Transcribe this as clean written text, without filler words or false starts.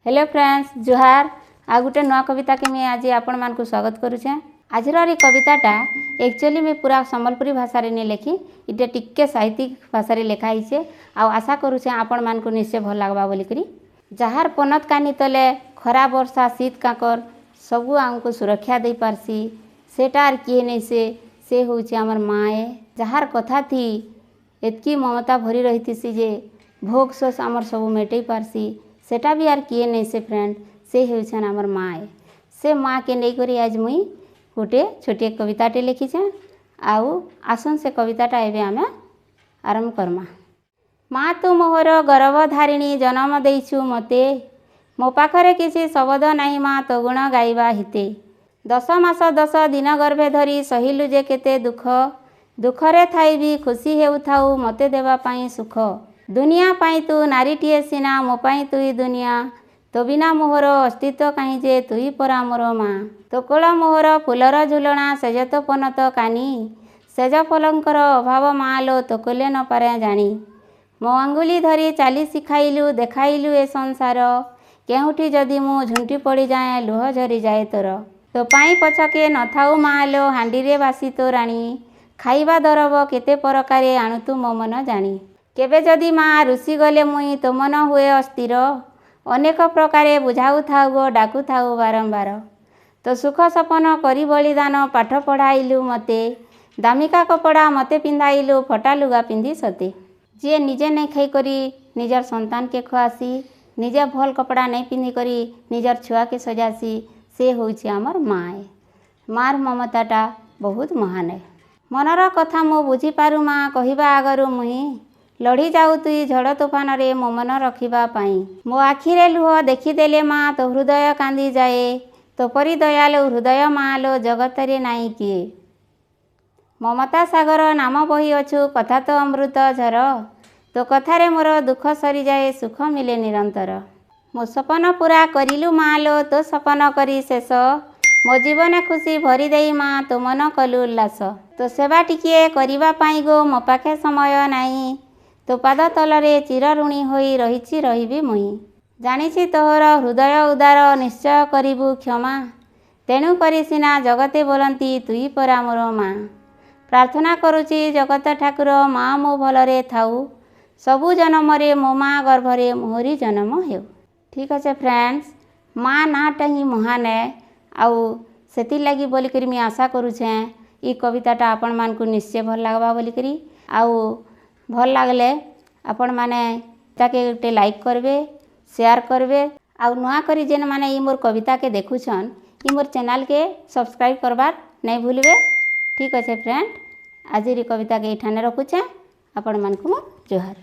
Hello friends जुहार आ गोटे नुआ कविता के मैं आज आपण मान को स्वागत करुचे। आज कविताटा एक्चुअली मैं पूरा सम्बलपुरी भाषा रे नहीं लिखी, इटे टिक्के साहित्यिक भाषा रे लिखा है। आशा करुचे आपण मान को निश्चय भल लगवा बोलिकरी। जहार पनत कानी तले खरा वर्षा शीत काकर सबू आमको सुरक्षा दे पारसी सेटार किए नहीं से होउचे हमर माए। जहार कथा थी एतकी ममता भरी रही सी जे भोग सोस आमर सब मेटई पारसी सेटा भी यार किए नहीं से फ्रेंड से होउछन हमर माए। से माँ के नहीं करी आज मुई गोटे छोटे कविताटे लिखीछे। आउ आसन से कविताटा एबे आमे आरंभ करमा। माँ तू मोहर गर्भधारिणी जन्म देइछु मते, मो पाखरे किसी शब्द नाही माँ तो गुण गाइबा हिते। 10 मास 10 दिन गर्भे धरी सहिलु जे केते दुख, दुखरे थाई भी खुशी हेउथाउ मते देवा पाई सुख। दुनिया पाई तू नारीटिए सिना मो पाई तुई दुनिया, तो बिना मोहर अस्तित्व कहीं जे तुई परा मोर माँ। तो कोल मोहर फुलर झुलना सेज तो पनत कानी, सेज पलंकर अभाव मालो तो कोले न पारे जानी। मो आंगुली धरी चाली शिखाइलु देखाइलु ए संसार, केउठी जदि मु झुंटी पड़ी जाए लुह झरी जाए तोर। तो पाई पछके न थाउ मालो हांडी रे बासी तो राणी, खाइबा दरब केते परकारे आणु तू मो मन जानी। केबे जदि माँ रुषि गले मुई तो मन हुए अस्थिर, अनेक प्रकारे बुझाऊ थाउ गो डाकू थाउ बारंबार। तो सुख सपन करी बलिदान पाठ पढ़ाइलु मते, दामिका कपड़ा मते पिंधाइलु फटा लुगा पिंधि सते। जे निजे नहीं खाई करी निजर संतान के खुआसी, निजे भल कपड़ा नहीं पिंधि करी निजर छुआ के सजासी से होउछि हमर माए। मार ममताटा बहुत महान है। मनर कथा मो बुझी पारु माँ कहिबा आगरु मुही, लड़ी जाऊ तुई झड़ तूफान रे मो मन रखिबा पाई। मो आखिरे लुह देखिदेले माँ तो हृदय कांदी जाए, तो परी दयालु हृदय मालो जगत रे नाई किए। ममता सागर नाम बही अछु कथा तो अमृत झर, तो कथारे मोर दुख सरी जाए सुख मिले निरंतर। मो सपन पूरा करिलु मालो तो सपन करी शेष, मो जीवन खुशी भरी देई माँ तो मन कलु उल्लास। तो सेवा टिकिए करिबा पाई गो मो पाखे समय नाही, तो पाद तलरे चिर ऋणी होई रहिछि रहिबी मुही। जानिछि तोहर हृदय उदार निश्चय करिबु क्षमा, तेणु करी सिना जगते बोलंती तुई परा मोर माँ। प्रार्थना करुछि जगत ठाकुर माँ मो भलरे थाउ, सबु जन्म रे मो माँ गर्भरे मोहरी जन्म हेउ। ठीक अच्छे फ्रेंड्स, माँ नाटा ही महान है। आउ सेति लगी बोली करी मैं आशा करुछे ई कविताटा आपण मान को निश्चय भल लागबा बोली करी। आउ भल लागले आपण माने ताके गोटे लाइक करबे, शेयर करबे। आउ नुआ करी जेन माने ई मोर कविता के देखुछन ई मोर चैनल के सब्सक्राइब करबार नहीं भूलबे। ठीक अच्छे फ्रेंड, आज कविता के इठाने रखुछे। आपण मान को जुहार।